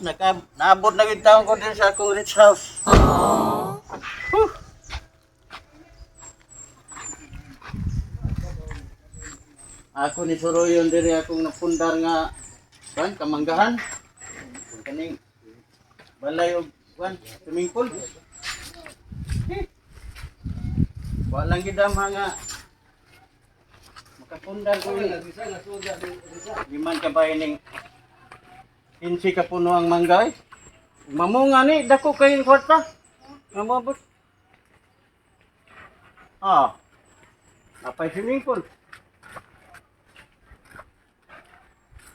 Naabot na yung taon ko din sa akong rich house. Huh. Ako ni Suroyon diri akong napundar nga kamanggahan. Kaning balay og swimming pool. Walang gidam nga makapundar ko ni. Liman ka ba ining 15 ka puno ang mangga eh. Mamunga ni dako kay kwarta. Namabot. Napay swimming pool.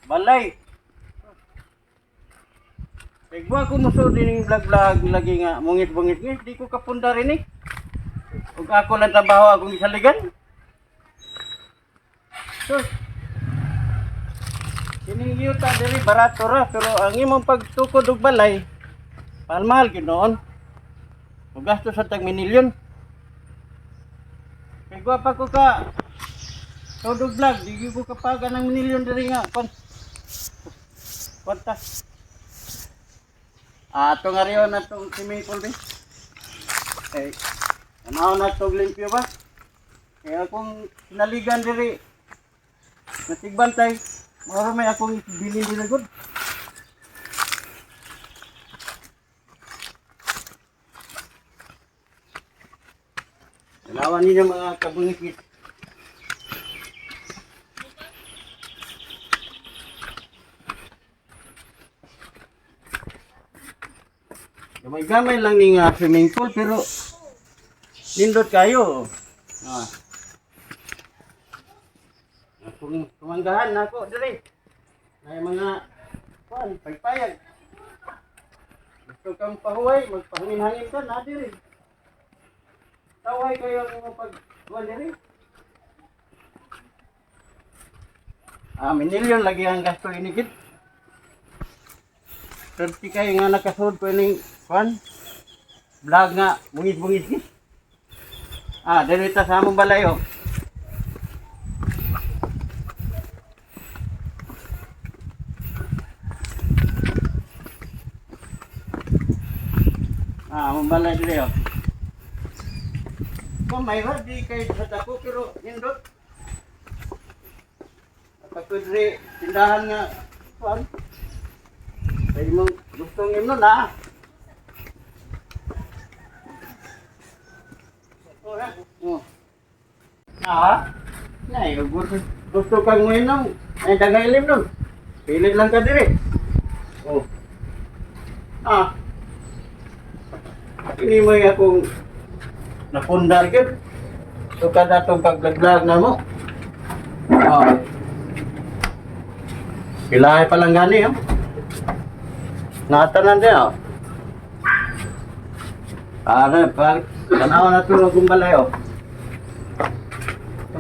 Balay. Pagbuha ko muso din yung vlog-vlog lagi nga mungit-bungit ni, di ko kapundar ini. Kung ako lang trabaho akong isaligan. So, siningiyuta diri barato ra pero ang imong pagtukod og balay palmahal gid noon. Ug gasto sa tag minilyon. Pagbuha pa ko ka todo vlog, di ko kapaga ng minilyon diri nga Kwarta. Ato nga riyo na itong swimming pool din. Eh, ano na itong limpyo ba? Kaya akong sinaligan diri. Natigbantay. Maro may akong bilin din agad. Dalawan ninyo mga kabungikit. Gamay-gamay lang ni nga swimming pool pero nindot kayo. Kung tumanggahan na ako diri. May mga pagpayag. Gusto kang pahuway, magpahangin-hangin ka na diri. Taway kayo ang pagkuhan diri. Minilyon lagi ang gasto inigit. 30 kayo nga nakasud ko ining vlog nga bungis-bungis gis. Dito ita sa among balay oh. Among balay dito oh. Kung may di kayo sa dako pero nindot. Kapag dito tindahan nga ay mo gusto ng imo na. Nay, gusto kang mo inom. Ay dagailim nun. Pilit lang ka diri. Ini mo yung akong napundar gid. So kada tong paglag na mo. Pilay pa lang gani Natanan din tanaw na ito ng kumbalay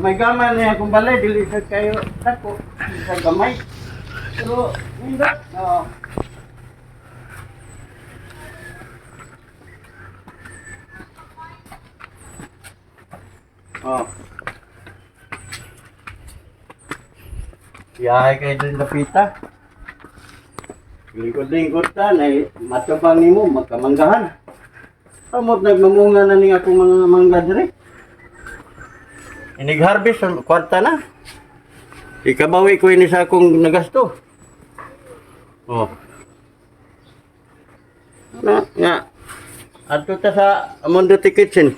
May gamay na yung kumbalay, dilisod kayo tako, sa gamay. Pero, hindi. Yahay kayo din napita. Lingkod-lingkod ta na matabang nimo magkamanggahan. Amot nagmamunga na ning akong mga mangga dire. Inig-harvest kwarta na. Ikabawi ko ini sa akong nagasto. Nga. Adto ta sa Amondote Kitchen.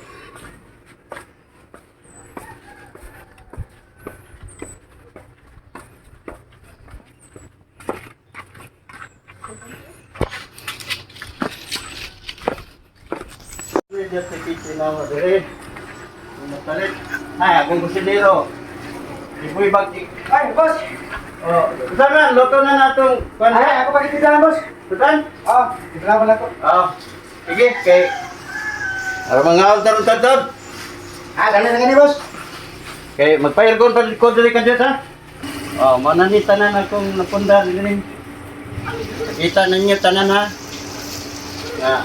Just sa kitchen na mo dire. Matalit. Ay, akong kusinero. Iboy bagti. Ay, boss. Sana loto na natong kuan. Ay, ako pakitidahan, boss. Tutan? Dito lang ko. Sige, kay mga taron-taron. Ganun na gani, boss. Kay magpayar ko diri ka dyan, ha? Mananita na akong napunda din. Kita ninyo tanan, ha?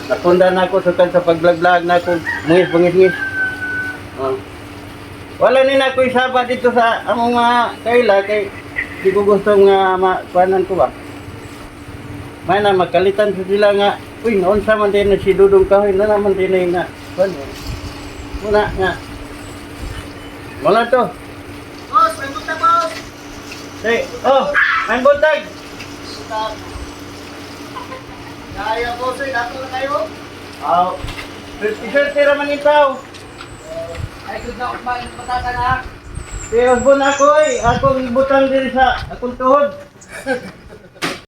Napunda na ako sa pag-vlog na ako bungis-bungis. Wala ni na ako isaba dito sa among mga kaila kay di ko gusto nga makuanan ko ba. May na magkalitan sa sila nga, uy, naunsa man din na si Dudong Kahoy, na naman din na, kuan mo. Muna nga. Wala to. Boss, may punta boss. Hey, oh, may buntag. Kaya boss, dato na kayo. Oh, t-shirt raman ikaw. Ay, good na kumain ng patata na. Si Osbon ako akong ibutang diri sa akong tuhod.